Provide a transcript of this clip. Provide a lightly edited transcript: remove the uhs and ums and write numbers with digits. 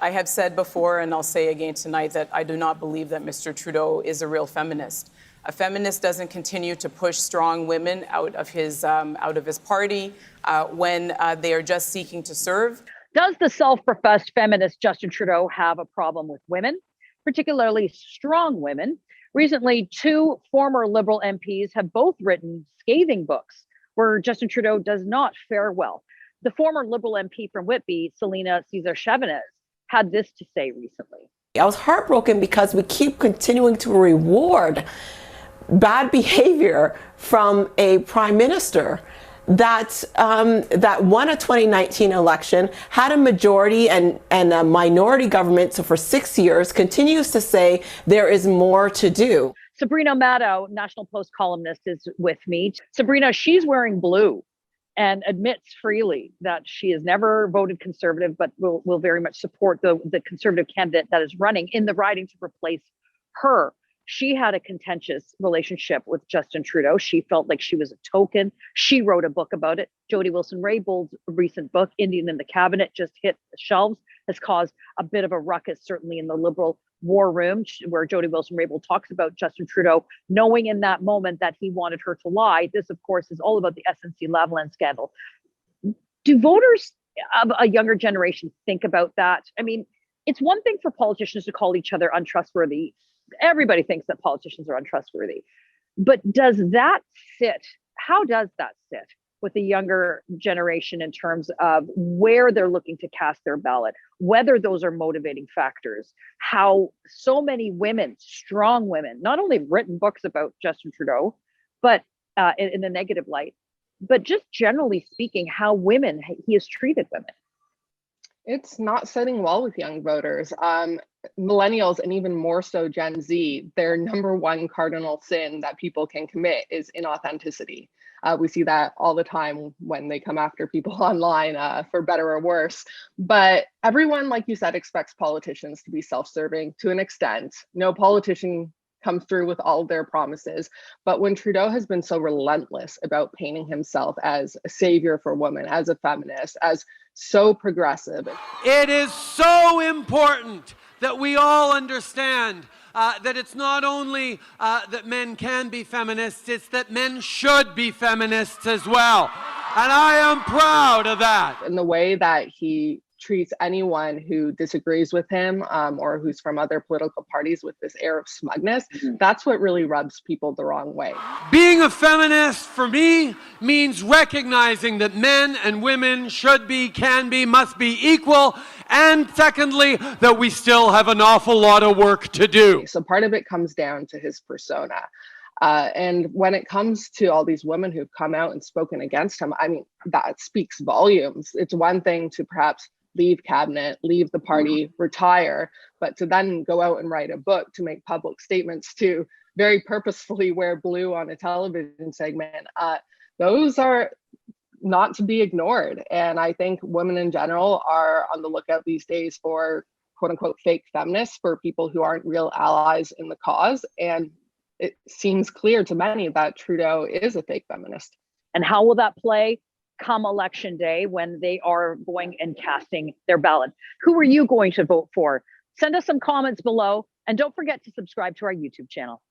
I have said before, and I'll say again tonight, that I do not believe that Mr. Trudeau is a real feminist. A feminist doesn't continue to push strong women out of his party when they are just seeking to serve. Does the self-professed feminist Justin Trudeau have a problem with women, particularly strong women? Recently, two former Liberal MPs have both written scathing books where Justin Trudeau does not fare well. The former Liberal MP from Whitby, Celina Chavannes, had this to say recently. I was heartbroken because we keep continuing to reward bad behavior from a prime minister that won a 2019 election, had a majority and a minority government, so for 6 years, continues to say there is more to do. Sabrina Maddow, National Post columnist, is with me. Sabrina, she's wearing blue and admits freely that she has never voted Conservative, but will very much support the Conservative candidate that is running in the riding to replace her. She had a contentious relationship with Justin Trudeau. She felt like she was a token. She wrote a book about it. Jody Wilson-Raybould's recent book, Indian in the Cabinet, just hit the shelves, has caused a bit of a ruckus, certainly in the Liberal war room, where Jody Wilson-Raybould talks about Justin Trudeau knowing in that moment that he wanted her to lie. This, of course, is all about the SNC-Lavalin scandal. Do voters of a younger generation think about that? I mean, it's one thing for politicians to call each other untrustworthy. Everybody thinks that politicians are untrustworthy. But does that sit? How does that sit with the younger generation in terms of where they're looking to cast their ballot, whether those are motivating factors, how so many women, strong women, not only have written books about Justin Trudeau, but in a negative light, but just generally speaking, how he has treated women? It's not sitting well with young voters. Millennials, and even more so Gen Z, their number one cardinal sin that people can commit is inauthenticity. We see that all the time when they come after people online, for better or worse. But everyone, like you said, expects politicians to be self-serving to an extent. No politician comes through with all of their promises. But when Trudeau has been so relentless about painting himself as a savior for women, as a feminist, as so progressive. It is so important that we all understand that it's not only that men can be feminists, it's that men should be feminists as well. And I am proud of that. In the way that he treats anyone who disagrees with him or who's from other political parties with this air of smugness, that's what really rubs people the wrong way. Being a feminist for me means recognizing that men and women should be, can be, must be equal, and secondly, that we still have an awful lot of work to do. So part of it comes down to his persona. And when it comes to all these women who've come out and spoken against him, I mean, that speaks volumes. It's one thing to perhaps leave cabinet, leave the party, retire, but to then go out and write a book, to make public statements, to very purposefully wear blue on a television segment, those are not to be ignored. And I think women in general are on the lookout these days for quote unquote fake feminists, for people who aren't real allies in the cause. And it seems clear to many that Trudeau is a fake feminist. And how will that play come election day when they are going and casting their ballot? Who are you going to vote for? Send us some comments below, and don't forget to subscribe to our YouTube channel.